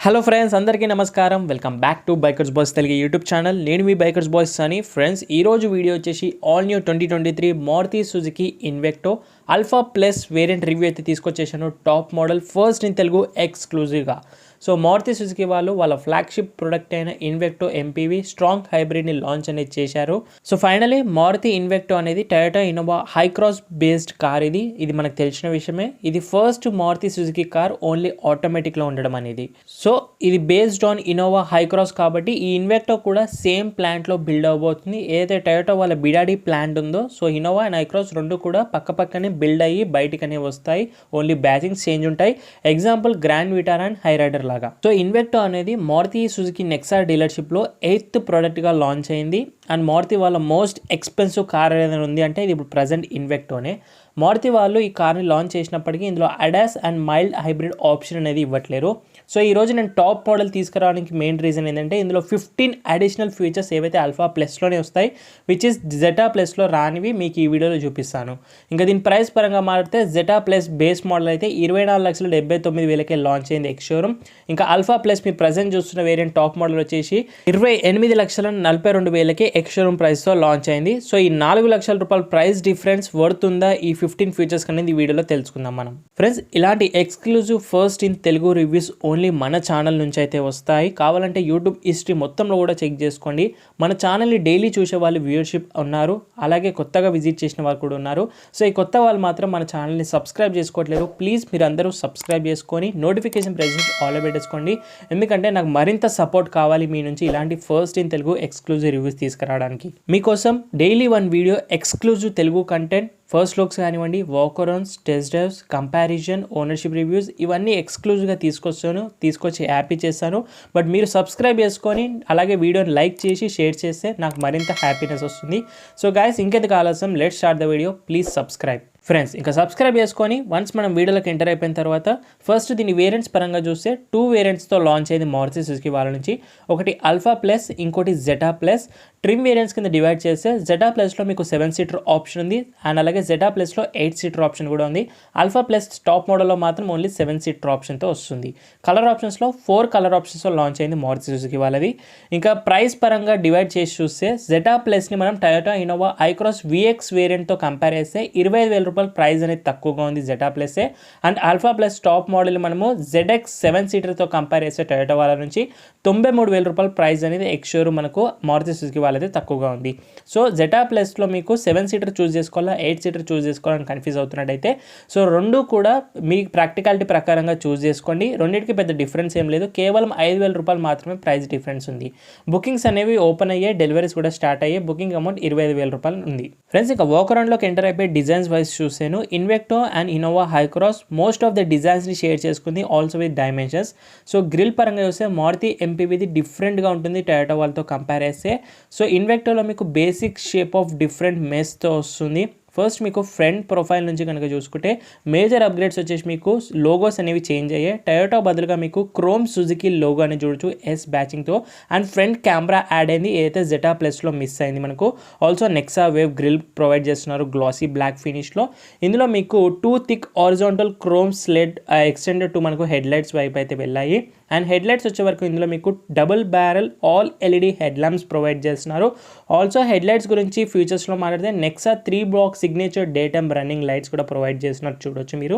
Hello friends, అందరికీ నమస్కారం. Welcome back to bikers boys Telugu YouTube channel. నేను మీ బైకర్స్ బాయ్స్ అని. ఫ్రెండ్స్, ఈరోజు వీడియో వచ్చేసి all new 2023 Maruti Suzuki Invicto alpha plus variant review అయితే తీసుకొచ్చేసాను. Top model, first in Telugu ఎక్స్క్లూజివ్గా. సో మారుతి సుజుకి వాళ్ళు వాళ్ళ ఫ్లాగ్షిప్ ప్రొడక్ట్ అయిన ఇన్వెక్టో ఎంపీవీ స్ట్రాంగ్ హైబ్రిడ్ని లాంచ్ అనేది చేశారు. సో ఫైనలీ మారుతి ఇన్వెక్టో అనేది Toyota Innova Hycross based car. ఇది మనకు తెలిసిన విషయమే. ఇది first Maruti Suzuki car only ఆటోమేటిక్లో ఉండడం అనేది. సో ఇది బేస్డ్ ఆన్ ఇన్నోవా హైక్రాస్ కాబట్టి ఈ ఇన్వెక్టో కూడా సేమ్ ప్లాంట్లో బిల్డ్ అవబోతుంది. ఏదైతే టయోటా వాళ్ళ బిడాడి ప్లాంట్ ఉందో, సో ఇన్నోవా అండ్ హైక్రాస్ రెండు కూడా పక్కనే బిల్డ్ అయ్యి బయటికనే వస్తాయి. ఓన్లీ బ్యాచింగ్స్ చేంజ్ ఉంటాయి. Example grand Vitara and Hyryder లాగా. సో ఇన్వెక్టో అనేది మారుతి సుజుకి నెక్సా డీలర్షిప్లో 8th ప్రోడక్ట్గా లాంచ్ అయింది. అండ్ మారుతి వాళ్ళ మోస్ట్ ఎక్స్పెన్సివ్ కార్ ఏదైనా ఉంది అంటే ఇది ఇప్పుడు ప్రజెంట్ ఇన్వెక్టోనే. మారుతి వాళ్ళు ఈ కార్ని లాంచ్ చేసినప్పటికీ ఇందులో ADAS and mild hybrid option అనేది ఇవ్వట్లేరు. సో ఈరోజు నేను టాప్ మోడల్ తీసుకురావడానికి మెయిన్ రీజన్ ఏంటంటే ఇందులో 15 అడిషనల్ ఫీచర్స్ ఏవైతే ఆల్ఫా ప్లస్లోనే వస్తాయి, విచ్ ఇస్ జెటా ప్లస్లో రానివి మీకు ఈ వీడియోలో చూపిస్తాను. ఇంకా దీని ప్రైస్ పరంగా మారితే జెటా ప్లస్ బేస్ మోడల్ అయితే 24,79,000కే లాంచ్ అయింది ఎక్స్ షోరూమ్. ఇంకా ఆల్ఫా ప్లస్ మీ ప్రజెంట్ చూస్తున్న వేరియంట్ టాప్ మోడల్ వచ్చేసి 28,42,000కే ఎక్స్ షోరూమ్ ప్రైస్తో లాంచ్ అయింది. సో ఈ 4 లక్షల రూపాయల ప్రైస్ డిఫరెన్స్ వర్తుందా ఈ 15 ఫీచర్స్ అనేది ఈ వీడియోలో తెలుసుకుందాం మనం. ఫ్రెండ్స్, ఇలాంటి exclusive first in Telugu reviews only మన ఛానల్ నుంచి అయితే వస్తాయి. కావాలంటే యూట్యూబ్ హిస్టరీ మొత్తంలో కూడా చెక్ చేసుకోండి. మన ఛానల్ని డైలీ చూసే వాళ్ళు వ్యూవర్షిప్ ఉన్నారు, అలాగే కొత్తగా విజిట్ చేసిన వాళ్ళు కూడా ఉన్నారు. సో ఈ కొత్త వాళ్ళు మాత్రం మన ఛానల్ని సబ్స్క్రైబ్ చేసుకోవట్లేదు. ప్లీజ్ మీరు అందరూ సబ్స్క్రైబ్ చేసుకొని నోటిఫికేషన్ ప్రెస్ ఆల్ పెట్టేసుకోండి. ఎందుకంటే నాకు మరింత సపోర్ట్ కావాలి మీ నుంచి ఇలాంటి first in Telugu exclusive reviews తీసుకురావడానికి. మీకోసం daily 1 video exclusive Telugu content, first looks కానివ్వండి, walk arounds, test drives, comparison, ownership reviews ఇవన్నీ ఎక్స్క్లూజివ్గా తీసుకొచ్చి హ్యాపీ చేస్తాను. బట్ మీరు సబ్స్క్రైబ్ చేసుకొని అలాగే వీడియోని లైక్ చేసి షేర్ చేస్తే నాకు మరింత హ్యాపీనెస్ వస్తుంది. సో గైస్, ఇంకెందుకు ఆలస్యం, let's start the video. Please subscribe. Friends, ఇంకా సబ్స్క్రైబ్ చేసుకొని వన్స్ మనం వీడియోలోకి ఎంటర్ అయిపోయిన తర్వాత ఫస్ట్ దీని వేరియంట్స్ పరంగా చూస్తే 2 వేరియంట్స్తో లాంచ్ అయింది మారుతి సుజుకి వాళ్ళ నుంచి. ఒకటి ఆల్ఫా ప్లస్, ఇంకోటి జెటా ప్లస్. ట్రిమ్ వేరియంట్స్ కింద డివైడ్ చేస్తే జెటా ప్లస్లో మీకు 7 సీటర్ ఆప్షన్ ఉంది, అండ్ అలాగే జెటా ప్లస్లో 8 సీటర్ ఆప్షన్ కూడా ఉంది. ఆల్ఫా ప్లస్ టాప్ మోడల్లో మాత్రం ఓన్లీ 7 సీటర్ ఆప్షన్తో వస్తుంది. కలర్ ఆప్షన్స్లో 4 కలర్ ఆప్షన్స్తో లాంచ్ అయింది మారుతి సుజుకి వాళ్ళది. ఇంకా ప్రైస్ పరంగా డివైడ్ చేసి చూస్తే జెటా ప్లస్ని మనం టయోటా ఇన్నోవా ఐక్రాస్ విఎక్స్ వేరియంట్తో కంపేర్ చేస్తే 25,000 రూపాయల ప్రైస్ అనేది తక్కువగా ఉంది జెటా ప్లస్ఏ. And alpha plus top model మనము జెడ్ఎక్స్ 7 సీటర్తో కంపేర్ చేస్తే టయోటా వాళ్ళ నుంచి 93,000 రూపాయల ప్రైస్ అనేది ఎక్స్ షోరూమ్ మనకు మారుతి సుజుకి వాళ్ళైతే తక్కువగా ఉంది. సో జెటా ప్లస్లో మీకు 7 సీటర్ చూస్ చేసుకోవాలా, 8 సీటర్ చూస్ చేసుకోవాలని కన్ఫ్యూజ్ అవుతున్నట్టయితే సో రెండు కూడా మీ ప్రాక్టికాలిటీ ప్రకారంగా చూస్ చేసుకోండి. రెండింటికి పెద్ద డిఫరెన్స్ ఏం లేదు, కేవలం 5,000 రూపాయలు మాత్రమే ప్రైస్ డిఫరెన్స్ ఉంది. బుకింగ్స్ అనేవి ఓపెన్ అయ్యాయి, డెలివరీస్ కూడా స్టార్ట్ అయ్యాయి. బుకింగ్ అమౌంట్ 25,000 రూపాయలు ఉంది. ఫ్రెండ్స్, ఇంకా వాక్ అరౌండ్లోకి ఎంటర్ అయిపోయి డిజైన్స్ వైజ్ చూసాను. Invicto and Innova Hycross most of the డిజైన్స్ని షేర్ చేసుకుంది, also with dimensions. So grille పరంగా చూస్తే మారుతి ఎంపీవీది డిఫరెంట్గా ఉంటుంది టయోటా వాళ్ళతో కంపేర్ చేస్తే. సో ఇన్వెక్టోలో మీకు బేసిక్ షేప్ ఆఫ్ డిఫరెంట్ మెస్తో వస్తుంది. ఫస్ట్ మీకు ఫ్రంట్ ప్రొఫైల్ నుంచి కనుక చూసుకుంటే మేజర్ అప్గ్రేడ్స్ వచ్చేసి మీకు లోగోస్ అనేవి చేంజ్ అయ్యాయి. టయోటా బదులుగా మీకు క్రోమ్ సుజుకి లోగో అని చూడొచ్చు ఎస్ బ్యాచింగ్తో. అండ్ ఫ్రంట్ కెమెరా యాడ్ అయింది, ఏదైతే జెటా ప్లస్లో మిస్ అయింది మనకు. Also Nexa wave grille provide చేస్తున్నారు గ్లాసీ బ్లాక్ ఫినిష్లో. ఇందులో మీకు 2 thick horizontal chrome slat extended to మనకు హెడ్ లైట్స్ వైపు అయితే వెళ్ళాయి. అండ్ హెడ్ లైట్స్ వచ్చే వరకు ఇందులో మీకు double barrel all LED head lamps provide చేస్తున్నారు. ఆల్సో హెడ్ లైట్స్ గురించి ఫీచర్స్లో మాట్లాడితే Nexa 3 black signature day time running lights కూడా ప్రొవైడ్ చేస్తున్నట్టు చూడొచ్చు మీరు.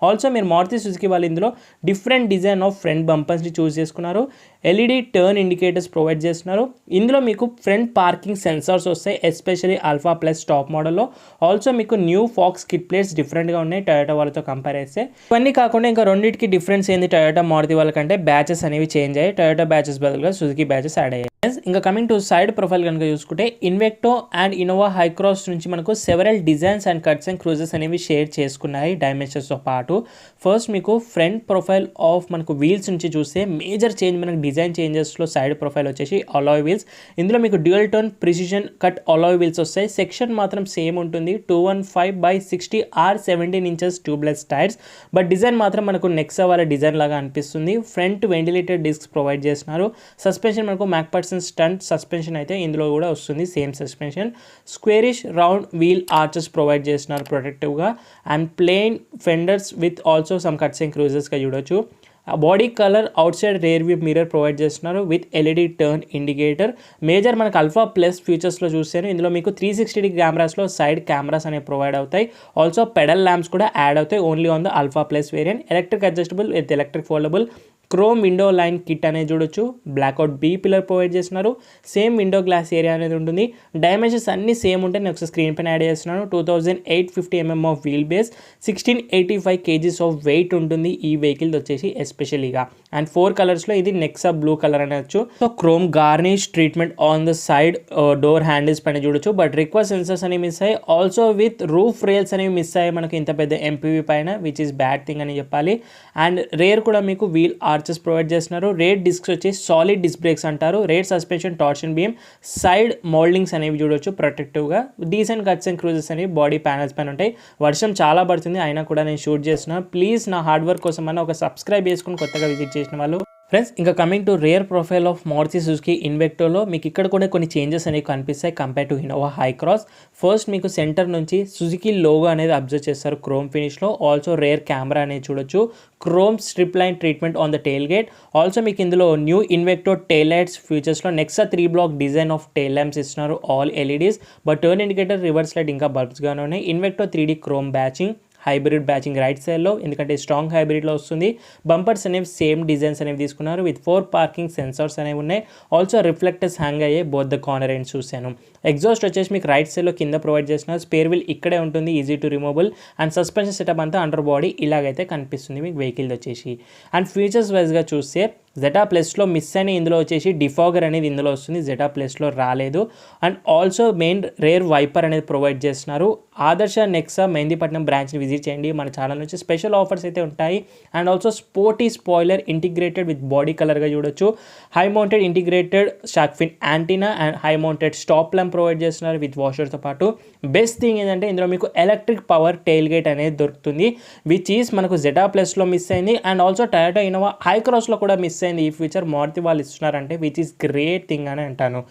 ఆల్సో మీరు మారుతి సుజుకి వాళ్ళు ఇందులో డిఫరెంట్ డిజైన్ ఆఫ్ ఫ్రంట్ బంపర్స్ని చూస్ చేసుకున్నారు. ఎల్ఈడి టర్న్ ఇండికేటర్స్ ప్రొవైడ్ చేస్తున్నారు. ఇందులో మీకు ఫ్రంట్ పార్కింగ్ సెన్సార్స్ వస్తాయి, ఎస్పెషల్లీ ఆల్ఫా ప్లస్ టాప్ మోడల్లో. ఆల్సో మీకు న్యూ ఫాక్స్ కిట్ ప్లేట్స్ డిఫరెంట్గా ఉన్నాయి టయోటా వాళ్ళతో కంపేర్ చేస్తే. ఇవన్నీ కాకుండా ఇంకా రెండింటికి డిఫరెన్స్ ఏంది, టయోటా మారుతి వాళ్ళకంటే బ్యాచెస్ అనేవి చేంజ్ అయ్యాయి. టయోటా బ్యాచెస్ బదులుగా సుజుకి బ్యాచెస్ యాడ్ అయ్యాయి. ఇంకా కమింగ్ టు సైడ్ ప్రొఫైల్ కనుక చూసుకుంటే ఇన్వెక్టో అండ్ ఇన్నోవా హైక్రాస్ నుంచి మనకు several designs and cuts and క్రూజెస్ అనేవి షేర్ చేసుకున్నాయి డైమెన్షన్స్తో పాటు. ఫస్ట్ మీకు ఫ్రంట్ ప్రొఫైల్ ఆఫ్ మనకు వీల్స్ నుంచి చూస్తే మేజర్ చేంజ్ మనకు డిజైన్ చేంజెస్లో సైడ్ ప్రొఫైల్ వచ్చేసి అలాయ్ వీల్స్. ఇందులో మీకు dual tone precision cut alloy wheels వస్తాయి. సెక్షన్ మాత్రం సేమ్ ఉంటుంది, 215/60 R17 inches tubeless tyres. But design మాత్రం మనకు నెక్సా వాళ్ళ డిజైన్ లాగా అనిపిస్తుంది. ఫ్రంట్ వెంటిలేటెడ్ డిస్క్స్ ప్రొవైడ్ చేస్తున్నారు. సస్పెన్షన్ మనకు మ్యాక్పర్సన్ స్టంట్ సస్పెన్షన్ అయితే ఇందులో కూడా వస్తుంది, same suspension. Squarish round wheel arches provide చేస్తున్నారు ప్రొటెక్టివ్గా. And plain fenders with also some cuts and క్రూజెస్గా చూడొచ్చు. Body colour outside rear view mirror provide చేస్తున్నారు with LED turn indicator. Major మనకు అల్ఫా ప్లస్ ఫీచర్స్లో చూస్తే ఇందులో మీకు 360 కెమెరాస్లో సైడ్ కెమెరాస్ అనేవి ప్రొవైడ్ అవుతాయి. ఆల్సో పెడల్ ల్యాంప్స్ కూడా యాడ్ అవుతాయి only on the alpha plus variant. Electric adjustable with electric foldable chrome window line kit అనేది చూడొచ్చు. బ్లాక్అవుట్ బీ పిల్లర్ ప్రొవైడ్ చేస్తున్నారు. సేమ్ విండో గ్లాస్ ఏరియా అనేది ఉంటుంది. డైమెన్షన్స్ అన్ని సేమ్ ఉంటాయి. నేను ఒకసారి స్క్రీన్ పైన యాడ్ చేస్తున్నాను. 2850 mm of wheel base, 1685 kgs of weight ఉంటుంది ఈ వెహికల్ వచ్చేసి ఎస్పెషలీగా. అండ్ 4 కలర్స్లో ఇది నెక్సా బ్లూ కలర్ అనొచ్చు. So chrome garnish treatment on the side door handles పైన చూడొచ్చు. బట్ రిక్వెస్ట్ సెన్సర్స్ అనేవి మిస్ అయ్యాయి. ఆల్సో విత్ రూఫ్ రేల్స్ అనేవి మిస్ అయ్యాయి మనకి ఇంత పెద్ద ఎంపీవీ పైన, విచ్ ఈస్ బ్యాడ్ థింగ్ అని చెప్పాలి. అండ్ రేర్ కూడా మీకు వీల్ ఆర్చెస్ ప్రొవైడ్ చేస్తున్నారు. రేర్ డిస్క్స్ వచ్చి సాలిడ్ డిస్క్ బ్రేక్స్ అంటారు. Rare suspension, torsion beam, side moultings అనేవి చూడొచ్చు ప్రొటెక్టివ్గా. డీసెంట్ కట్స్ అండ్ క్రూజెస్ అనేవి బాడీ ప్యానల్స్ పైన ఉంటాయి. వర్షం చాలా పడుతుంది అయినా కూడా నేను షూట్ చేస్తున్నాను. ప్లీజ్ నా హార్డ్ వర్క్ కోసం అన్న ఒక సబ్స్క్రైబ్ చేసుకుని కొత్తగా విజిట్ చేసిన వాళ్ళు. ఫ్రెండ్స్ ఇంకా coming to rear profile of Maruti Suzuki ఇన్వెక్టోలో మీకు ఇక్కడ కూడా కొన్ని చేంజెస్ అనేవి కనిపిస్తాయి compare to Innova Hycross. First మీకు సెంటర్ నుంచి సుజుకి లోగో అనేది అబ్జర్వ్ చేస్తారు క్రోమ్ ఫినిష్లో. ఆల్సో రేర్ కెమెరా అనేది చూడొచ్చు. Chrome strip line treatment on the tail gate. Also మీకు ఇందులో న్యూ ఇన్వెక్టో టెయిల్ లైట్స్ ఫ్యూచర్స్లో Nexa 3 block design of tail lamps ఇస్తున్నారు. All LEDs but turn indicator, reverse light ఇంకా బల్బ్స్గానే ఉన్నాయి. ఇన్వెక్టో 3D క్రోమ్ బ్యాచింగ్, హైబ్రిడ్ బ్యాచింగ్ రైట్ సైడ్లో ఎందుకంటే స్ట్రాంగ్ హైబ్రిడ్లో వస్తుంది. Bumpers అనేవి సేమ్ డిజైన్స్ అనేవి తీసుకున్నారు విత్ 4 పార్కింగ్ సెన్సార్స్ అనేవి ఉన్నాయి. ఆల్సో రిఫ్లెక్టర్స్ హ్యాంగ్ అయ్యే బోత్ ద కార్నర్ ఎండ్ చూశాను. ఎగ్జాస్ట్ వచ్చేసి మీకు రైట్ సైడ్లో కింద ప్రొవైడ్ చేస్తున్నారు. స్పేర్ వీల్ ఇక్కడే ఉంటుంది, easy to removable. And suspension setup అంతా అండర్ బాడీ ఇలాగైతే కనిపిస్తుంది మీకు వెహికల్ వచ్చేసి. అండ్ ఫీచర్స్ వైజ్గా చూస్తే జెటా ప్లస్లో మిస్ అయిన ఇందులో వచ్చేసి డిఫాగర్ అనేది ఇందులో వస్తుంది, జెటా ప్లస్లో రాలేదు. And also main rear wiper అనేది ప్రొవైడ్ చేస్తున్నారు. ఆదర్శ నెక్సా మెహందీపట్నం బ్రాంచ్ని విజిట్ చేయండి. మన ఛానల్ నుంచి స్పెషల్ ఆఫర్స్ అయితే ఉంటాయి. And also sporty spoiler integrated with body కలర్గా చూడొచ్చు. High mounted integrated shark fin antenna and high mounted stop lamp provide చేస్తున్నారు విత్ వాషర్తో పాటు. బెస్ట్ థింగ్ ఏంటంటే ఇందులో మీకు ఎలక్ట్రిక్ పవర్ టెయిల్ గేట్ అనేది దొరుకుతుంది విచ్ ఈస్ మనకు జెటా ప్లస్లో మిస్ అయింది. అండ్ ఆల్సో టయోటా ఇన్నోవా హై క్రాస్లో కూడా మిస్ అయింది. ఈ ఫీచర్ మారుతి వాళ్ళు ఇస్తున్నారంటే విచ్ ఈస్ గ్రేట్ థింగ్ అని అంటాను.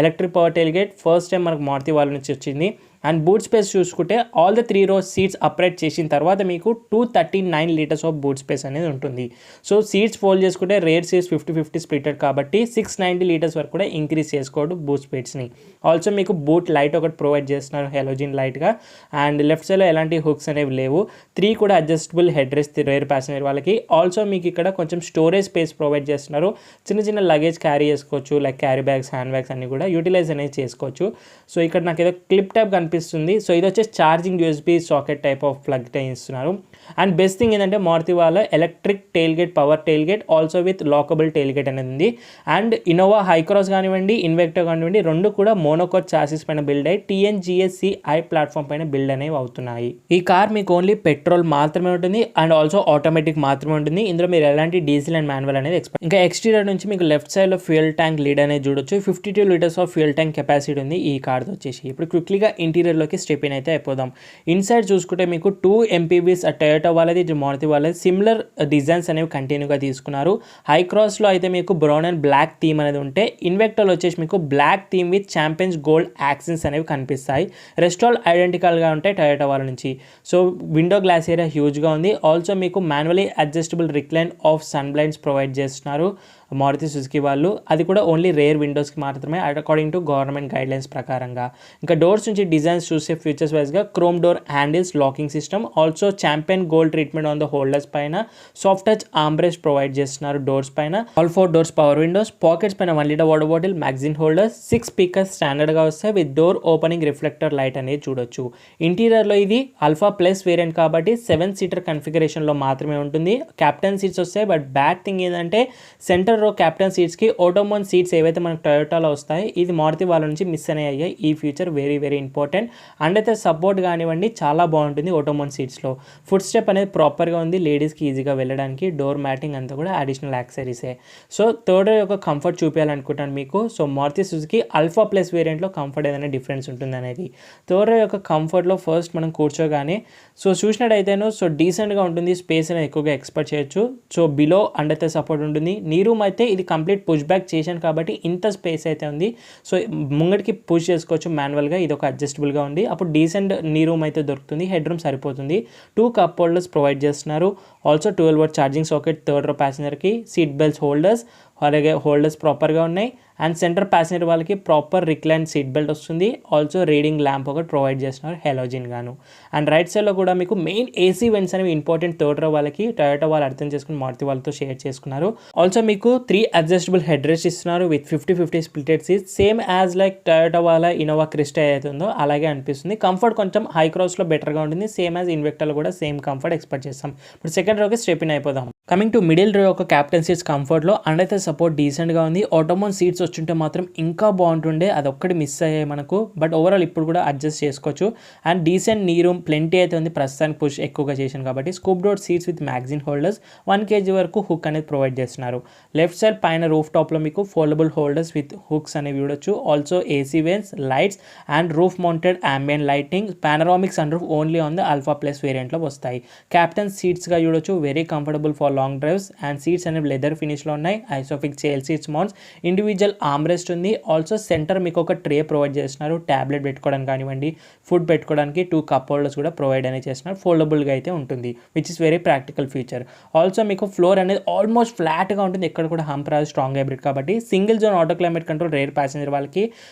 Electric power tail gate first time మనకు మారుతి వాళ్ళ నుంచి వచ్చింది. అండ్ బూట్ స్పేస్ చూసుకుంటే all the 3 rows seats upright చేసిన తర్వాత మీకు 239 లీటర్స్ ఆఫ్ బూట్ స్పేస్ అనేది ఉంటుంది. సో సీట్స్ ఫోల్డ్ చేసుకుంటే రేర్ సీట్స్ 50-50 స్ప్లిటెడ్ కాబట్టి 690 లీటర్స్ వరకు కూడా ఇంక్రీజ్ చేసుకోవడం బూట్ స్పేస్ని. ఆల్సో మీకు బూట్ లైట్ ఒకటి ప్రొవైడ్ చేస్తున్నారు హెలోజిన్ లైట్గా. అండ్ లెఫ్ట్ సైడ్లో ఎలాంటి హుక్స్ అనేవి లేవు. 3 కూడా adjustable head rest rare passenger వాళ్ళకి. ఆల్సో మీకు ఇక్కడ కొంచెం స్టోరేజ్ స్పేస్ ప్రొవైడ్ చేస్తున్నారు. చిన్న చిన్న లగేజ్ క్యారీ చేసుకోవచ్చు, like carry bags, hand bags అన్ని కూడా యూటిలైజ్ అనేది చేసుకోవచ్చు. సో ఇక్కడ నాకు ఏదో క్లిప్ టైప్ కనిపిస్తుంది. సో ఇది వచ్చేసి charging USB socket type of plug ఇస్తున్నారు. అండ్ బెస్ట్ థింగ్ ఏంటంటే మారుతి వాళ్ళ electric tail gate, power tail gate, also with lockable tail gate అనేది ఉంది. అండ్ ఇన్నోవా హై క్రాస్ కానివ్వండి, ఇన్వెక్టో కానివ్వండి, రెండు కూడా మోనోకోర్ చాసిస్ పైన బిల్డ్ అయ్యి TNGA-CI ప్లాట్ఫామ్ పైన బిల్డ్ అనేవి అవుతున్నాయి. ఈ కార్ మీకు ఓన్లీ పెట్రోల్ మాత్రమే ఉంటుంది అండ్ ఆల్సో ఆటోమేటిక్ మాత్రమే ఉంటుంది. ఇందులో మీరు ఎలాంటి డీజిల్ అండ్ మాన్యువల్ అనేది ఎక్స్పెక్ట్. ఇంకా ఎక్స్టీరియర్ నుంచి మీకు లెఫ్ట్ సైడ్లో ఫ్యూయల్ ట్యాంక్ లీడ్ అనేది చూడొచ్చు. 52 litres of fuel tank capacity ఉంది ఈ కార్ వచ్చేసి. ఇప్పుడు క్విక్లీగా ఇంటీరియర్లోకి స్టెప్ ఇన్ అయితే అయిపోదాం. ఇన్సైడ్ చూసుకుంటే మీకు 2 MPVs టయోటా వాళ్ళది, మారుతి వాళ్ళది సిమిలర్ డిజైన్స్ అనేవి కంటిన్యూగా తీసుకున్నారు. హై క్రాస్లో అయితే మీకు బ్రౌన్ అండ్ బ్లాక్ థీమ్ అనేది ఉంటే, ఇన్వెక్టోలో వచ్చేసి మీకు black theme with champions gold accents అనేవి కనిపిస్తాయి. రెస్ట్ ఆల్ ఐడెంటికల్గా ఉంటాయి టయోటా వాళ్ళ నుంచి. సో విండో గ్లాస్ ఏరియా హ్యూజ్గా ఉంది. ఆల్సో మీకు manually adjustable recline of sun blinds provide చేస్తున్నారు మారుతి సుజుకి వాళ్ళు. అది కూడా ఓన్లీ రేర్ విండోస్కి మాత్రమే అకార్డింగ్ టు గవర్నమెంట్ గైడ్లైన్స్ ప్రకారంగా. ఇంకా డోర్స్ నుంచి డిజైన్స్ చూసే ఫీచర్స్ వైజ్గా chrome door handles, locking system, also champion gold treatment on the holders పైన, సాఫ్ట్ టచ్ ఆర్మ్రెస్ట్ ప్రొవైడ్ చేస్తున్నారు డోర్స్ పైన. All 4 doors power windows, pockets పైన 1 litre water bottle, magazine holders, 6 speakers స్టాండర్డ్గా వస్తాయి with door opening reflector light అనేది చూడొచ్చు. ఇంటీరియర్లో ఇది alpha plus variant కాబట్టి 7 సీటర్ కన్ఫిగరేషన్లో మాత్రమే ఉంటుంది. క్యాప్టెన్ సీట్స్ వస్తాయి. బట్ బ్యాడ్ థింగ్ ఏంటంటే సెంటర్ రో క్యాప్టెన్ సీట్స్కి ఆటోమోన్ సీట్స్ ఏవైతే మనకు టయోటాలో వస్తాయి ఇది మారుతి వాళ్ళ నుంచి మిస్ అయ్యాయి. ఈ feature very very important. And అయితే సపోర్ట్ కానివ్వండి చాలా బాగుంటుంది ఆటోమోన్ సీట్స్లో. ఫుట్ స్టెప్ అనేది ప్రాపర్గా ఉంది లేడీస్కి ఈజీగా వెళ్ళడానికి. డోర్ మ్యాటింగ్ అంతా కూడా అడిషనల్ యాక్సరీసే. సో థర్డ్ యొక్క కంఫర్ట్ చూపించాలనుకుంటాను మీకు. So Maruti Suzuki alpha plus వేరియంట్లో కంఫర్ట్ ఏదైనా డిఫరెన్స్ ఉంటుంది అనేది. థర్డ్ యొక్క కంఫర్ట్లో ఫస్ట్ మనం కూర్చోగానే సో చూసినట్టయితేను సో డీసెంట్గా ఉంటుంది. స్పేస్ అనేది ఎక్కువగా ఎక్స్పెక్ట్ చేయొచ్చు. సో బిలో అండ్ అయితే సపోర్ట్ ఉంటుంది. నీ రూమ్ అయితే ఇది కంప్లీట్ పుష్ బ్యాక్ చేశాను కాబట్టి ఇంత స్పేస్ అయితే ఉంది. సో ముంగడికి పుష్ చేసుకోవచ్చు మాన్యువల్గా. ఇది ఒక అడ్జస్టబుల్ కంఫర్టబుల్గా ఉంది. అప్పుడు డీసెంట్ నీ రూమ్ అయితే దొరుకుతుంది, హెడ్ రూమ్ సరిపోతుంది. 2 కప్ హోల్డర్స్ ప్రొవైడ్ చేస్తున్నారు. Also 12 watt charging socket third row ప్యాసింజర్కి, సీట్ బెల్ట్స్ హోల్డర్స్ అలాగే హోల్డర్స్ ప్రాపర్గా ఉన్నాయి. అండ్ సెంటర్ ప్యాసింజర్ వాళ్ళకి ప్రాపర్ రిక్లైన్ సీట్ బెల్ట్ వస్తుంది. ఆల్సో రీడింగ్ ల్యాంప్ ఒకటి ప్రొవైడ్ చేస్తున్నారు హెలోజిన్ గాను. అండ్ రైట్ సైడ్లో కూడా మీకు మెయిన్ ఏసీ వెంట్స్ అనేవి ఇంపార్టెంట్ థర్డ్ రో వాళ్ళకి టొయోటా వాళ్ళు అర్థం చేసుకుని మారుతి వాళ్ళతో షేర్ చేసుకున్నారు. ఆల్సో మీకు 3 అడ్జస్టబుల్ హెడ్ రెస్ట్ ఇస్తున్నారు with 50-50 splitted seats, same as like Toyota వాళ్ళ ఇన్నోవా క్రిస్టా ఏదైతే ఉందో అలాగే అనిపిస్తుంది. కంఫర్ట్ కొంచెం హై క్రాస్లో బెటర్గా ఉంటుంది, సేమ్ యాజ్ ఇన్వెక్టర్లో కూడా సేమ్ కంఫర్ట్ ఎక్స్పెక్ట్ చేస్తాం. ఇప్పుడు సెకండ్ రోకి స్టెప్ ఇన్ అయిపోదాం. కమింగ్ టు మిడిల్ రో యొక్క క్యాప్టెన్ సీట్స్ కంఫర్ట్లో అండ్ అయితే సపోర్ట్ డీసెంట్గా ఉంది. ఆటోమోన్ సీట్స్ వచ్చుంటే మాత్రం ఇంకా బాగుంటుండే, అది ఒక్కటి మిస్ అయ్యాయి మనకు. బట్ ఓవరాల్ ఇప్పుడు కూడా అడ్జస్ట్ చేసుకోవచ్చు. And decent knee room plenty అయితే ఉంది, ప్రస్తుతానికి పుష్ ఎక్కువగా చేశాను కాబట్టి. Scoop door seats with magazine holders 1 kg వరకు హుక్ అనేది ప్రొవైడ్ చేస్తున్నారు. లెఫ్ట్ సైడ్ పైన రూఫ్ టాప్లో మీకు ఫోల్డబుల్ హోల్డర్స్ విత్ హుక్స్ అనేవి చూడొచ్చు. Also AC vents, lights and roof mounted ambient lighting, panoramic sun roof only on the Alpha plus వేరియంట్లో వస్తాయి. క్యాప్టెన్ సీట్స్గా చూడొచ్చు, very comfortable for long drives. And seats అనేవి లెదర్ ఫినిష్లో ఉన్నాయి. ఐసోఫిక్ child seats mounts, individual armrest ఉంది. Also centre మీకు ఒక tray provide చేస్తున్నారు, ట్యాబ్లెట్ పెట్టుకోవడానికి కానివ్వండి, ఫుడ్ పెట్టుకోవడానికి 2 కప్ హోల్డర్స్ కూడా ప్రొవైడ్ అనేది చేస్తున్నారు. ఫోల్డబుల్గా అయితే ఉంటుంది, which is very practical feature. Also మీకు ఫ్లోర్ అనేది ఆల్మోస్ట్ ఫ్లాట్గా ఉంటుంది, ఎక్కడ కూడా హంప్ రాదు, స్ట్రాంగ్ హైబ్రిడ్ కాబట్టి. Single zone auto climate control, rear passenger వాళ్ళకి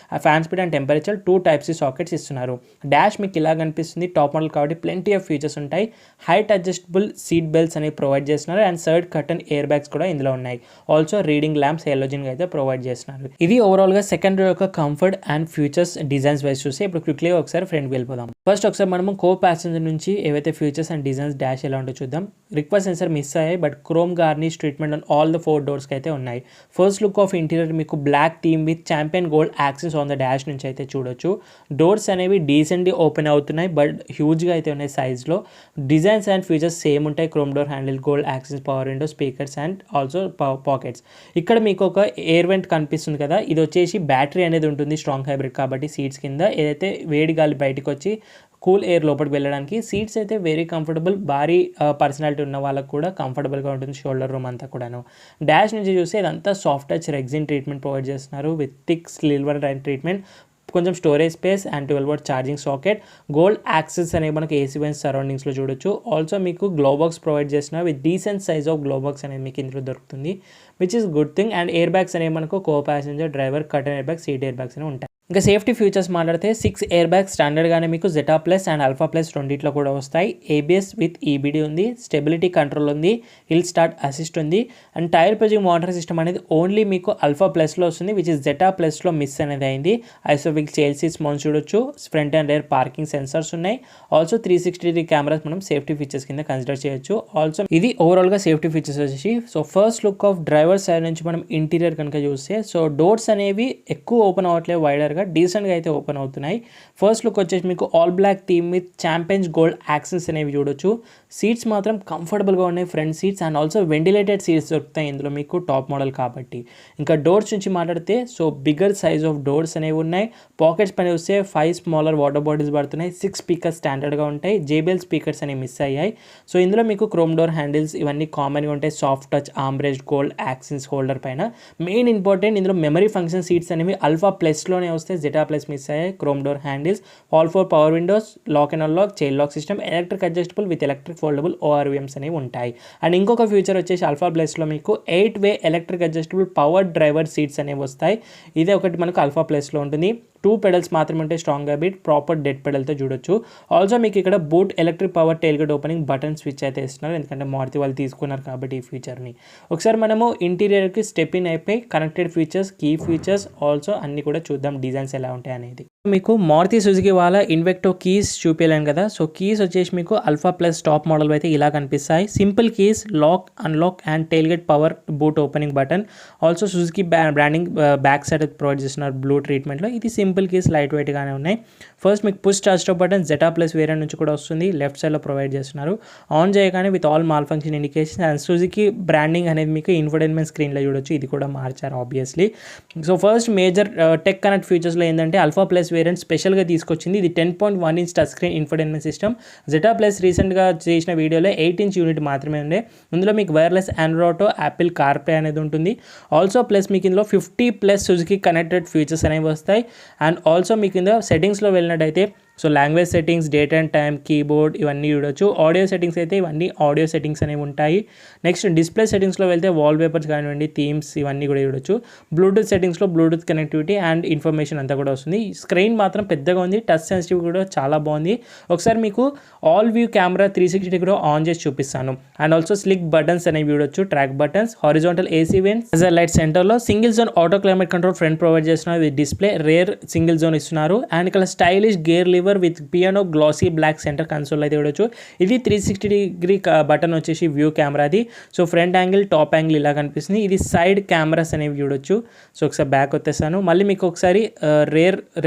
fan speed and temperature 2 Type-C sockets ఇస్తున్నారు. డాష్ మీకు ఇలా కనిపిస్తుంది, టాప్ మోడల్ కాబట్టి ప్లెంటీ ఆఫ్ ఫీచర్స్ ఉంటాయి. హైట్ అడ్జస్టబుల్ సీట్ బెల్ట్స్ అనేవి ప్రొవైడ్ చేస్తున్నారు. And side curtain air bags కూడా ఇందులో ఉన్నాయి. ఆల్సో రీడింగ్ ల్యాంప్స్ హెలోజిన్ అయితే ప్రొవైడ్ చేస్తున్నారు. ఇది ఓవరాల్గా సెకండ్ రో యొక్క comfort and features designs wise చూస్తే ఇప్పుడు క్విక్లీ ఒకసారి ఫ్రంట్ వెళ్ళిపోదాం. ఫస్ట్ ఒకసారి మనము కో ప్యాసింజర్ నుంచి ఏవైతే ఫీచర్స్ అండ్ డిజైన్స్ డాష్ ఎలా ఉంటో చూద్దాం. రిక్వెస్ట్ సెన్సర్ మిస్ అయ్యాయి, but chrome garnish treatment on all the 4 డోర్స్కి అయితే ఉన్నాయి. ఫస్ట్ లుక్ ఆఫ్ ఇంటీరియర్ మీకు black theme with champion gold యాక్సెస్ ఆన్ ద డాష్ నుంచి అయితే చూడొచ్చు. డోర్స్ అనేవి డీసెంట్లీ ఓపెన్ అవుతున్నాయి, బట్ హ్యూజ్గా అయితే ఉన్నాయి సైజ్లో. డిజైన్స్ అండ్ ఫీచర్స్ సేమ్ ఉంటాయి. క్రోమ్ డోర్ హ్యాండిల్, గోల్డ్ యాక్సెస్, power window, speakers and also pockets. ఇక్కడ మీకు ఒక ఎయిర్ వెంట్ కనిపిస్తుంది కదా, ఇది వచ్చేసి బ్యాటరీ అనేది ఉంటుంది, స్ట్రాంగ్ హైబ్రిడ్ కాబట్టి సీట్స్ కింద ఏదైతే వేడి గాలి బయటకు వచ్చి కూల్ ఎయిర్ లోపలికి వెళ్ళడానికి. సీట్స్ అయితే వెరీ కంఫర్టబుల్, భారీ పర్సనాలిటీ ఉన్న వాళ్ళకు కూడా కంఫర్టబుల్గా ఉంటుంది, షోల్డర్ రూమ్ అంతా కూడాను. డాష్ నుంచి చూస్తే ఇదంతా soft touch rexine treatment provide చేస్తున్నారు విత్ థిక్ సిల్వర్ ట్రీట్మెంట్, కొంచెం storage space and 12 watt charging socket. Gold యాక్సెస్ అనేవి మనకి ఏసీ వెంట్స్ సరౌండింగ్స్లో చూడొచ్చు. ఆల్సో మీకు గ్లో బాక్స్ ప్రొవైడ్ చేస్తున్నారు with decent size of glove box అనేది మీకు ఇందులో దొరుకుతుంది, which is good thing. And air bags అనేవి మనకు co passenger, driver, curtain air bag, seat air bags అనేవి ఉంటాయి. ఇంకా సేఫ్టీ ఫీచర్స్ మాట్లాడితే 6 ఎయిర్ బ్యాగ్స్ స్టాండర్డ్గానే మీకు Zeta plus and alpha plus రెండిట్లో కూడా వస్తాయి. ఏబిఎస్ విత్ ఈబిడి ఉంది, స్టెబిలిటీ కంట్రోల్ ఉంది, హిల్ స్టార్ట్ అసిస్ట్ ఉంది. And tyre pressure monitoring system అనేది ఓన్లీ మీకు ఆల్ఫా ప్లస్లో వస్తుంది, విచ్ ఇస్ జెటా ప్లస్లో మిస్ అనేది అయింది. ఐసోఫిక్ చైల్డ్ సీట్స్ మౌంట్ చూడొచ్చు, front and rear parking sensors ఉన్నాయి. ఆల్సో 360 కెమెరాస్ మనం సేఫ్టీ ఫీచర్స్ కింద కన్సిడర్ చేయొచ్చు. ఆల్సో ఇది ఓవరాల్గా సేఫ్టీ ఫీచర్స్ వచ్చేసి. So first look of driver side నుంచి మనం ఇంటీరియర్ కనుక చూస్తే, సో డోర్స్ అనేవి ఎక్కువ ఓపెన్ అవ్వట్లేదు, వైడర్గా డీసెంట్గా అయితే ఓపెన్ అవుతున్నాయి. ఫస్ట్ లుక్ వచ్చేసి మీకు all black theme with champions gold యాక్సెస్ అనేవి చూడొచ్చు. సీట్స్ మాత్రం కంఫర్టబుల్గా ఉన్నాయి, front seats. And also ventilated seats దొరుకుతాయి ఇందులో మీకు, టాప్ మోడల్ కాబట్టి. ఇంకా డోర్స్ నుంచి మాట్లాడితే, so bigger size of doors అనేవి ఉన్నాయి. పాకెట్స్ పని వస్తే 5 స్మాలర్ వాటర్ బాటిల్స్ పడుతున్నాయి. 6 స్పీకర్స్ స్టాండర్డ్గా ఉంటాయి. JBL స్పీకర్స్ అనేవి మిస్ అయ్యాయి. సో ఇందులో మీకు క్రోమ్ డోర్ హ్యాండిల్స్ ఇవన్నీ కామన్గా ఉంటాయి. సాఫ్ట్ టచ్ ఆర్మ్రెస్ట్, గోల్డ్ యాక్సెస్ హోల్డర్ పైన. మెయిన్ ఇంపార్టెంట్ ఇందులో మెమరీ ఫంక్షన్ సీట్స్ అనేవి ఆల్ఫా ప్లస్లోనే వస్తాయి, జెటా ప్లస్ మిస్ అయ్యాయి. Chrome door handles, all 4 power windows, lock and unlock, child lock system, electric adjustable with electric foldable ORVMs అనేవి ఉంటాయి. And ఇంకొక ఫీచర్ వచ్చేసి ఆల్ఫా ప్లస్లో మీకు 8-way electric adjustable power driver seats అనేవి వస్తాయి. ఇదే ఒకటి మనకు ఆల్ఫా ప్లస్లో ఉంటుంది. 2 పెడల్స్ మాత్రమే ఉంటాయి, స్ట్రాంగ్ హ్యాబిట్, ప్రాపర్ డెడ్ పెడల్తో చూడొచ్చు. ఆల్సో మీకు ఇక్కడ boot electric power tailgate opening button switch అయితే ఇస్తున్నారు, ఎందుకంటే మారుతి వాళ్ళు తీసుకున్నారు కాబట్టి ఈ ఫీచర్ని. ఒకసారి మనము ఇంటీరియర్కి స్టెప్ ఇన్ అయిపోయి connected features, key features also అన్ని కూడా చూద్దాం, డిజైన్స్ ఎలా ఉంటాయి అనేది. మీకు మారుతి సుజుకి వాళ్ళ ఇన్వెక్టో కీస్ చూపించలేను కదా. సో కీస్ వచ్చేసి మీకు ఆల్ఫా ప్లస్ టాప్ మోడల్ అయితే ఇలా కనిపిస్తాయి. Simple keys, lock, unlock and tailgate power boot opening button. Also Suzuki branding back side provide చేస్తున్నారు బ్లూ ట్రీట్మెంట్లో. ఇది సింపుల్ కీస్, లైట్ వెయిట్గానే ఉన్నాయి. ఫస్ట్ మీకు push start stop button Zeta plus variant నుంచి కూడా వస్తుంది, లెఫ్ట్ సైడ్లో ప్రొవైడ్ చేస్తున్నారు. ఆన్ చేయగానే with all malfunction indication and Suzuki branding అనేది మీకు ఇన్ఫోటైన్మెంట్ స్క్రీన్లో చూడొచ్చు. ఇది కూడా మార్చారు obviously. So first major tech connect ఫీచర్స్లో ఏంటంటే ఆల్ఫా ప్లస్ వేరియంట్ స్పెషల్గా తీసుకొచ్చింది. ఇది 10.1 inch touch screen infotainment system. Zeta plus రీసెంట్గా చేసిన వీడియోలో 8 ఇంచ్ యూనిట్ మాత్రమే ఉండే. ఇందులో మీకు వైర్లెస్ ఆండ్రాయిడ్, యాపిల్ కార్ప్లే అనేది ఉంటుంది. ఆల్సో ప్లస్ మీకు ఇందులో 50+ సుజుకి కనెక్టెడ్ ఫీచర్స్ అనేవి వస్తాయి. అండ్ ఆల్సో మీకు ఇందులో సెట్టింగ్స్లో వెళ్ళినట్టయితే so language settings, date and time, keyboard ఇవన్నీ చూడొచ్చు. ఆడియో సెట్టింగ్స్ అయితే ఇవన్నీ ఆడియో సెట్టింగ్స్ అనేవి ఉంటాయి. నెక్స్ట్ డిస్ప్లే సెట్టింగ్స్లో వెళ్తే వాల్ పేపర్స్ కానివ్వండి, థీమ్స్ ఇవన్నీ కూడా చూడొచ్చు. బ్లూటూత్ సెట్టింగ్స్లో బ్లూటూత్ కనెక్టివిటీ అండ్ ఇన్ఫర్మేషన్ అంతా కూడా వస్తుంది. స్క్రీన్ మాత్రం పెద్దగా ఉంది, టచ్ సెన్సిటివ్ కూడా చాలా బాగుంది. ఒకసారి మీకు ఆల్ వ్యూ కెమెరా 360 కూడా ఆన్ చేసి చూపిస్తాను. అండ్ ఆల్సో స్లిక్ బటన్స్ అనేవి చూడొచ్చు, track buttons, horizontal AC vents, hazard light సెంటర్లో, single zone auto climate control front provide చేస్తున్నారు with display, rear single zone ఇస్తున్నారు. అండ్ ఇక్కడ stylish gear lever with piano glossy black centre console అయితే చూడొచ్చు. ఇది 360 button వచ్చేసి వ్యూ కెమెరాది. So front angle, top angle ఇలా కనిపిస్తుంది. ఇది సైడ్ కెమెరాస్ అనేవి చూడొచ్చు. సో ఒకసారి బ్యాక్ వచ్చేస్తాను. మళ్ళీ మీకు ఒకసారి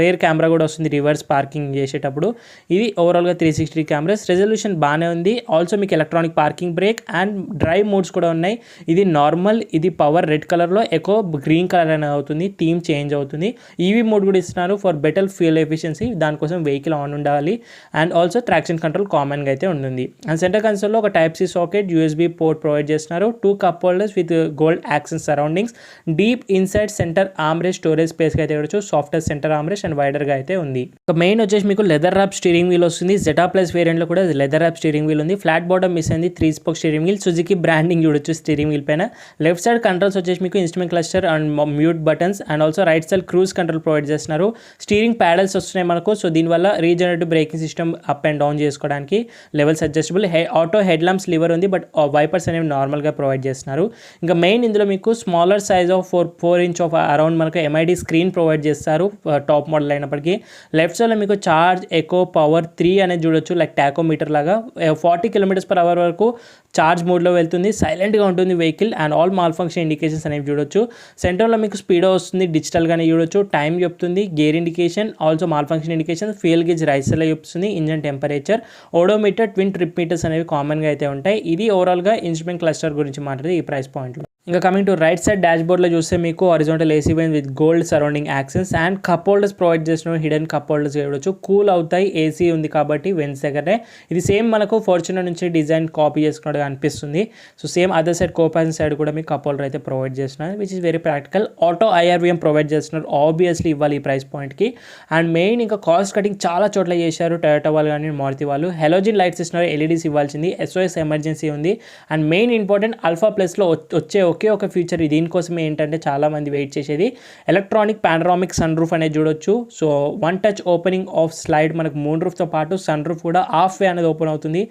రేర్ కెమెరా కూడా వస్తుంది రివర్స్ పార్కింగ్ చేసేటప్పుడు. ఇది ఓవరాల్గా 360 కెమెరాస్. రెజల్యూషన్ బాగానే ఉంది. ఆల్సో మీకు electronic parking brake and drive modes కూడా ఉన్నాయి. ఇది నార్మల్, ఇది పవర్ రెడ్ కలర్లో, ఎకో గ్రీన్ కలర్ అనేది అవుతుంది. థీమ్ చేంజ్ అవుతుంది. ఈవీ మోడ్ కూడా ఇస్తున్నారు ఫర్ బెటర్ ఫ్యూయల్ ఎఫిషియన్సీ. దానికోసం వెహికల్ ఆన్ ఉండాలి. అండ్ ఆల్సో ట్రాక్షన్ కంట్రోల్ కామన్గా అయితే ఉంటుంది. అండ్ సెంటర్ కన్సోల్లో ఒక type C socket, USB port provide చేస్తున్నారు. 2 కప్ హోల్డర్స్ విత్ గోల్డ్ యాక్సెస్ surroundings, deep inside centre armrest storage స్పేస్కి అయితే చూడొచ్చు. సాఫ్ట్వేర్ సెంటర్ ఆమ్రెస్ట్ అండ్ వైడర్గా అయితే ఉంది. మెయిన్ వచ్చేసి మీకు లెదర్ ర్యాప్ స్టీరింగ్ వీల్ వస్తుంది. జెటా ప్లస్ వేరియంట్లో కూడా లెదర్ ర్యాప్ స్టీరింగ్ వీల్ ఉంది. ఫ్లాట్ బాటమ్ మిస్ అయింది. 3 spoke steering wheel, Suzuki branding చూడొచ్చు స్టీరింగ్ వీల్ పైన. లెఫ్ట్ సైడ్ కంట్రోల్స్ వచ్చేసి మీకు instrument cluster and mute buttons and also right side cruise control provide చేస్తున్నారు. Steering paddles వస్తున్నాయి మనకు. So దీనివల్ల regenerative braking system up and down చేసుకోవడానికి, levels adjustable, auto head lamps liver ఉంది, but wipers అనేవి నార్మల్గా ప్రొవైడ్ చేస్తున్నారు. ఇంకా మెయిన్ ఇందులో మీకు smaller size of 4 inch of around మనకు ఎంఐడి స్క్రీన్ ప్రొవైడ్ చేస్తారు టాప్ మోడల్ అయినప్పటికీ. లెఫ్ట్ సైడ్లో మీకు చార్జ్, ఎకో, పవర్ 3 అనేది చూడొచ్చు, లైక్ టాకోమీటర్ లాగా. 40 km/h వరకు చార్జ్ మోడ్లో వెళ్తుంది. సైలెంట్గా ఉంటుంది vehicle and all mall function indications అనేవి చూడొచ్చు. సెంటర్లో మీకు స్పీడో వస్తుంది, డిజిటల్గానే చూడొచ్చు. టైం చెప్తుంది, gear indication, also malfunction indication, fuel gauge right సైడ్లో చూపిస్తుంది, engine temperature, odometer, twin trip meters అనేవి కామన్గా అయితే ఉంటాయి. ఇది ఓవరాల్గా ఇన్స్ట్రుమెంట్ క్లస్టర్ గురించి మాట్లాడితే ఈ ప్రైస్ పాయింట్లో. ఇంకా coming to right side dash బోర్డ్లో చూస్తే మీకు horizontal AC went with gold surrounding access and cup holders provide చేసిన హిడెన్ కప్ హోల్డర్స్ చూడొచ్చు. కూల్ అవుతాయి, ఏసీ ఉంది కాబట్టి వెంట్స్ దగ్గరే. ఇది సేమ్ మనకు ఫార్చునర్ నుంచి డిజైన్ కాపీ చేసుకున్నట్టుగా అనిపిస్తుంది. సో సేమ్ అదర్ సైడ్ కోపాన్ సైడ్ కూడా మీకు కప్ హోల్డర్ అయితే ప్రొవైడ్ చేస్తున్నారు, which is very practical. Auto IRVM provide చేస్తున్నారు, ఆబ్వియస్లీ ఇవ్వాలి ఈ ప్రైస్ పాయింట్కి. అండ్ మెయిన్ ఇంకా కాస్ట్ కటింగ్ చాలా చోట్ల చేశారు టొయోటా వాళ్ళు కానీ మారుతి వాళ్ళు. హెలోజిన్ లైట్స్ ఇస్తున్నారు, ఎల్ఈడీస్ ఇవ్వాల్సింది, ఎస్ఓఎస్ ఎమర్జెన్సీ ఉంది. అండ్ మెయిన్ ఇంపార్టెంట్ అల్ఫా ప్లస్లో వచ్చే ఒకే ఒక ఫీచర్ దీనికోసమే ఏంటంటే చాలామంది వెయిట్ చేసేది ఎలక్ట్రానిక్ పానరామిక్ సన్ రూఫ్ అనేది చూడొచ్చు. So 1 touch opening of slide, మనకు మూన్ రూఫ్తో పాటు సన్ రూఫ్ కూడా హాఫ్ వే అనేది ఓపెన్ అవుతుంది.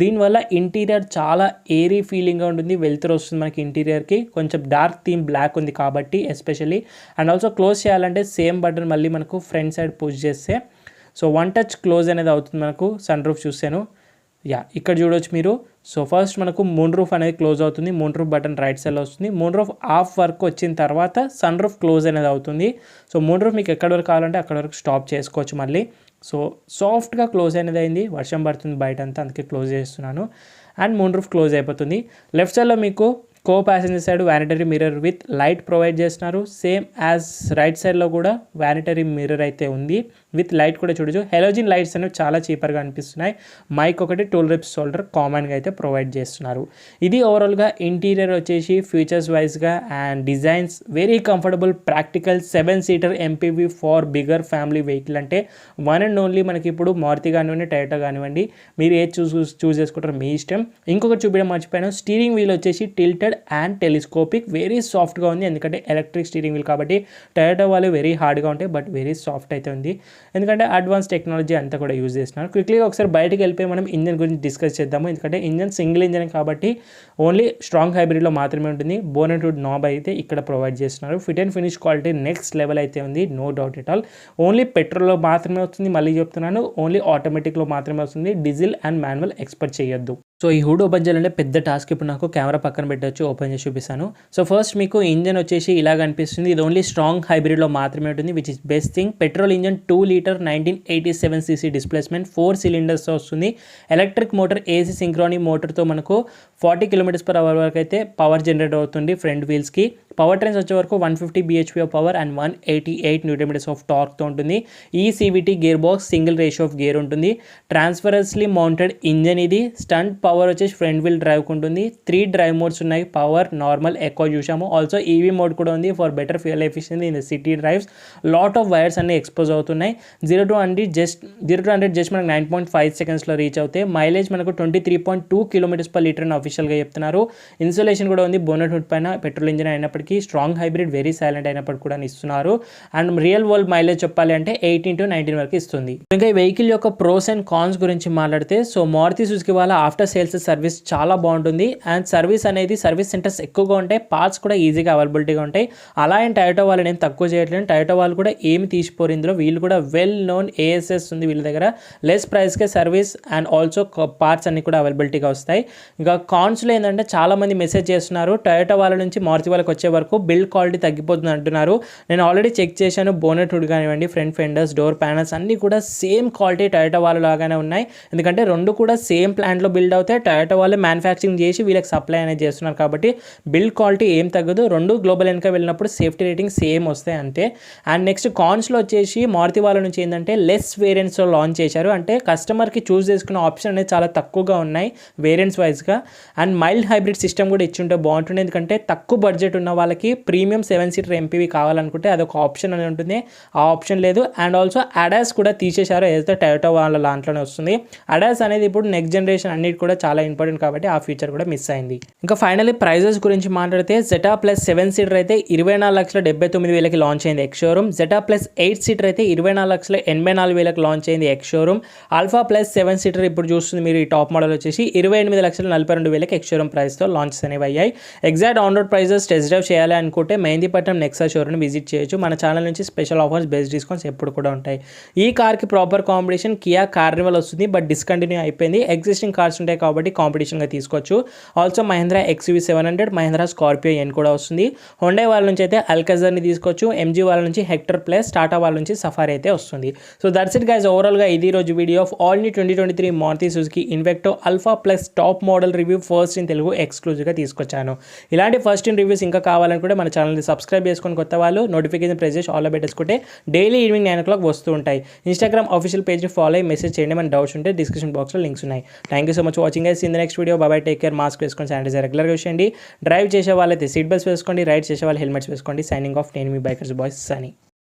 దీనివల్ల ఇంటీరియర్ చాలా ఏరీ ఫీలింగ్గా ఉంటుంది, వెళ్తురు వస్తుంది మనకి ఇంటీరియర్కి. కొంచెం డార్క్ థీమ్ బ్లాక్ ఉంది కాబట్టి ఎస్పెషల్లీ. అండ్ ఆల్సో క్లోజ్ చేయాలంటే సేమ్ బటన్ మళ్ళీ మనకు ఫ్రంట్ సైడ్ పుష్ చేస్తే సో 1 టచ్ క్లోజ్ అనేది అవుతుంది మనకు. సన్ రూఫ్ చూసాను, ఇక్కడ చూడొచ్చు మీరు. సో ఫస్ట్ మనకు మూన్ రూఫ్ అనేది క్లోజ్ అవుతుంది, మూన్ రూఫ్ బటన్ రైట్ సైడ్లో వస్తుంది. మూన్ రూఫ్ హాఫ్ వరకు వచ్చిన తర్వాత సన్ రూఫ్ క్లోజ్ అనేది అవుతుంది. సో మూన్ రూఫ్ మీకు ఎక్కడి వరకు కావాలంటే అక్కడ వరకు స్టాప్ చేసుకోవచ్చు మళ్ళీ. సో సాఫ్ట్గా క్లోజ్ అనేది అయింది, వర్షం పడుతుంది బయట అంతా, అందుకే క్లోజ్ చేస్తున్నాను. అండ్ మూన్ రూఫ్ క్లోజ్ అయిపోతుంది. లెఫ్ట్ సైడ్లో మీకు co passenger side vanity mirror with light provide చేస్తున్నారు. సేమ్ యాజ్ రైట్ సైడ్లో కూడా వ్యానిటరీ మిర్రర్ అయితే ఉంది విత్ లైట్ కూడా చూడొచ్చు. హెలోజిన్ లైట్స్ అనేవి చాలా చీపర్గా అనిపిస్తున్నాయి. మైక్ ఒకటి, టూల్ రిప్స్ షోల్డర్ కామన్గా అయితే ప్రొవైడ్ చేస్తున్నారు. ఇది ఓవరాల్గా ఇంటీరియర్ వచ్చేసి ఫీచర్స్ వైజ్గా and designs very comfortable, practical seven seater MPV for bigger family vehicle. అంటే వన్ అండ్ ఓన్లీ మనకి ఇప్పుడు మారుతి కానివ్వండి, టొయోటా కానివ్వండి, మీరు ఏది చూస్ చేసుకుంటారో మీ ఇష్టం. ఇంకొకటి చూపించడం మర్చిపోయాను, స్టీరింగ్ వీల్ వచ్చేసి టిల్టెడ్ అండ్ టెలిస్కోపిక్, వెరీ సాఫ్ట్గా ఉంది. ఎందుకంటే ఎలక్ట్రిక్ స్టీరింగ్ వీల్ కాబట్టి. టొయోటా వాళ్ళు వెరీ హార్డ్గా ఉంటాయి, బట్ వెరీ సాఫ్ట్ అయితే ఉంది, ఎందుకంటే అడ్వాన్స్ టెక్నాలజీ అంతా కూడా యూజ్ చేస్తున్నారు. క్విక్లీగా ఒకసారి బయటకు వెళ్ళిపోయి మనం ఇంజన్ గురించి డిస్కస్ చేద్దాము. ఎందుకంటే ఇంజన్ సింగిల్ ఇంజన్ కాబట్టి ఓన్లీ స్ట్రాంగ్ హైబ్రిడ్లో మాత్రమే ఉంటుంది. బోనెట్ వుడ్ నాబ్ అయితే ఇక్కడ ప్రొవైడ్ చేస్తున్నారు. Fit and finish quality next level అయితే ఉంది, no doubt at all. Only పెట్రోల్లో మాత్రమే వస్తుంది, మళ్ళీ చెప్తున్నాను, ఓన్లీ ఆటోమేటిక్లో మాత్రమే వస్తుంది. డీజిల్ అండ్ మాన్యువల్ ఎక్స్పెక్ట్ చేయొద్దు. సో ఈ హుడ్ ఓపెన్ చేయాలంటే పెద్ద టాస్క్. ఇప్పుడు నాకు కెమెరా పక్కన పెట్టచ్చు, ఓపెన్ చేసి చూపిస్తాను. సో ఫస్ట్ మీకు ఇంజన్ వచ్చేసి ఇలా కనిపిస్తుంది. ఇది ఓన్లీ స్ట్రాంగ్ హైబ్రిడ్లో మాత్రమే ఉంటుంది, which is best thing. Petrol engine 2 litre 1987cc displacement, 4 cylinders వస్తుంది. ఎలక్ట్రిక్ మోటార్, ఏసీ సింక్రోనీ మోటార్తో మనకు 40 km/h వరకు అయితే పవర్ జనరేట్ అవుతుంది ఫ్రంట్ వీల్స్కి. పవర్ ట్రైన్స్ వచ్చే వరకు 150 bhp of power and 188 Nm of టార్క్తో ఉంటుంది. ఈ CVT gear box, single ratio of gear ఉంటుంది. ట్రాన్స్ఫరస్లీ మౌంటెడ్ ఇంజన్ ఇది. స్టంట్ పవర్ వచ్చేసి ఫ్రంట్ వీల్ డ్రైవ్కి ఉంటుంది. 3 డ్రైవ్ మోడ్స్ ఉన్నాయి, పవర్, నార్మల్, ఎకో చూసాము. ఆల్సో ఈవీ మోడ్ కూడా ఉంది for better fuel efficiency in the city drives. Lot of wires అన్ని ఎక్స్పోజ్ అవుతున్నాయి. 0 to 100 జస్ట్ మనకు 9.5 సెకండ్స్లో రీచ్ అవుతాయి. మైలేజ్ మనకు 23.2 km/లీటర్ అని అఫీషియల్గా చెప్తున్నారు. ఇన్సులేషన్ కూడా ఉంది బోనెట్ హుడ్ పైన. పెట్రోల్ ఇంజిన్ అయినప్పటికీ స్ట్రాంగ్ హైబ్రిడ్, వెరీ సైలెంట్ అయినప్పటికీ కూడా ఇస్తున్నారు. అండ్ రియల్ వరల్డ్ మైలేజ్ చెప్పాలి అంటే 18 to 19 వరకు ఇస్తుంది. ఇంకా ఈ వెహికల్ యొక్క ప్రోస్ అండ్ కాన్స్ గురించి మాట్లాడితే, సో మారుతి సుజుకి వాళ్ళ ఆఫ్టర్ సేల్స్ సర్వీస్ చాలా బాగుంటుంది. అండ్ సర్వీస్ సెంటర్స్ ఎక్కువగా ఉంటాయి, పార్ట్స్ కూడా ఈజీగా అవైలబిలిటీగా ఉంటాయి. అలా అని టయోటా వాళ్ళని ఏం తక్కువ చేయట్లేదు. టయోటా వాళ్ళు కూడా ఏమి తీసిపోరు ఇందులో. వీళ్ళు కూడా వెల్ నోన్ ఏఎస్ఎస్ ఉంది వీళ్ళ దగ్గర. లెస్ ప్రైస్కే సర్వీస్ అండ్ ఆల్సో పార్ట్స్ అన్ని కూడా అవైలబిలిటీగా వస్తాయి. ఇంకా కాన్స్లో ఏంటంటే చాలా మంది మెసేజ్ చేస్తున్నారు, టయోటా వాళ్ళ నుంచి మారుతి వాళ్ళకి వచ్చే వరకు బిల్డ్ క్వాలిటీ తగ్గిపోతుంది అంటున్నారు. నేను ఆల్రెడీ చెక్ చేశాను. బోనెట్ హుడ్ కానివ్వండి, ఫ్రంట్ ఫెండర్స్, డోర్ ప్యానల్స్ అన్నీ కూడా సేమ్ క్వాలిటీ టయోటా వాళ్ళ లాగానే ఉన్నాయి. ఎందుకంటే రెండు కూడా సేమ్ ప్లాంట్లో బిల్డ్ అవుతాయి. టయోటా వాళ్ళే మ్యానుఫ్యాక్చరింగ్ చేసి వీళ్ళకి సప్లై అనేది చేస్తున్నారు కాబట్టి బిల్డ్ క్వాలిటీ ఏం తగ్గదు. రెండు గ్లోబల్ వెనక వెళ్ళినప్పుడు సేఫ్టీ రేటింగ్ సేమ్ వస్తాయి అంతే. అండ్ నెక్స్ట్ కాన్స్లో వచ్చేసి మారుతి వాళ్ళ నుంచి ఏంటంటే లెస్ వేరియంట్స్లో లాంచ్ చేశారు. అంటే కస్టమర్కి చూస్ చేసుకున్న ఆప్షన్ అనేది చాలా తక్కువగా ఉన్నాయి వేరియంట్స్ వైజ్గా. అండ్ మైల్డ్ హైబ్రిడ్ సిస్టమ్ కూడా ఇచ్చుంటే బాగుంటుంది. ఎందుకంటే తక్కువ బడ్జెట్ ఉన్న వాళ్ళకి ప్రీమియం 7-seater MPV కావాలనుకుంటే అదొక ఆప్షన్ అని ఉంటుంది. ఆ ఆప్షన్ లేదు. అండ్ ఆల్సో అడాస్ కూడా తీసేశారు, ఏదైతే టయోటా వాళ్ళ దాంట్లోనే వస్తుంది. అడాస్ అనేది ఇప్పుడు నెక్స్ట్ జనరేషన్ అన్నిటి కూడా చాలా ఇంపార్టెంట్ కాబట్టి ఆ ఫీచర్ కూడా మిస్ అయింది. ఇంకా ఫైనల్లీ ప్రైజెస్ గురించి మాట్లాడితే, జెటా ప్లస్ 7-seater అయితే 24,79,000కి లాంచ్ అయింది ex showroom. Zeta plus 8-seater అయితే 24,84,000కి లాంచ్ అయింది ex showroom. Alpha plus 7-seater ఇప్పుడు చూస్తుంది మీరు ఈ టాప్ మోడల్ వచ్చేసి 28,42,000కి ఎక్స్ షోరూమ్ ప్రైస్తో లాంచ్ అనేవి అయ్యాయి. Exact on road prices test drive చేయాలి అనుకుంటే మెహందీపట్నం నెక్సా షోరూమ్ విజిట్ చేయొచ్చు. మన ఛానల్ నుంచి స్పెషల్ ఆఫర్స్, బెస్ట్ డిస్కౌంట్స్ ఎప్పుడు కూడా ఉంటాయి. ఈ కార్కి ప్రాపర్ కాంపిటీషన్ కియా కార్నివల్ వస్తుంది, బట్ డిస్కంటిన్యూ అయిపోయింది. ఎగ్జిస్టింగ్ కార్స్ ఉంటాయి కాబట్టి కాంపిటీషన్గా తీసుకోవచ్చు. Also Mahindra XUV 700, Mahindra Scorpio N కూడా వస్తుంది. హోండా వాళ్ళ నుంచి అయితే అల్కాజర్ని తీసుకోవచ్చు. MG వాళ్ళ నుంచి హెక్టర్ ప్లస్, టాటా వాళ్ళ నుంచి సఫారీ అయితే వస్తుంది. సో దట్స్ ఇట్ గైస్, ఓవరాల్గా ఇది రోజు video of all new 2023 Maruti Suzuki Invicto Alpha plus top model review first in Telugu ఎక్స్క్లూజివ్గా తీసుకొచ్చాను. ఇలాంటి ఫస్ట్ ఇన్ రివ్యూస్ ఇంకా కావాలనుకుంటే మన ఛానల్ని సబ్స్క్రైబ్ చేసుకొని కొత్త వాళ్ళు నోటిఫికేషన్ ప్రెస్ చేసి ఆల్ పెట్టేసుకుంటే డైలీ ఈవినింగ్ 9 o'clock వస్తూ ఉంటాయి. ఇన్స్టాగ్రామ్ ఆఫీషియల్ పేజ్ని ఫాలో అయ్యి మెసేజ్ చేయండి. మన డౌట్స్ ఉంటే డిస్క్రిప్షన్ బాక్స్లో లింక్స్ ఉన్నాయి. Thank you so much watching guys. In the next video. Bye, take care. Mask వేసుకొని శానిటైజర్ రెగ్యులర్గా యూస్ చేయండి. డ్రైవ్ చేసే వాళ్ళైతే సీట్ బెల్ట్స్ వేసుకోండి, రైడ్ చేసే వాళ్ళు హెల్మెట్స్ వేసుకోండి. సైనింగ్ ఆఫ్, నేను మీ బైకర్స్ బాయ్స్ సనీ.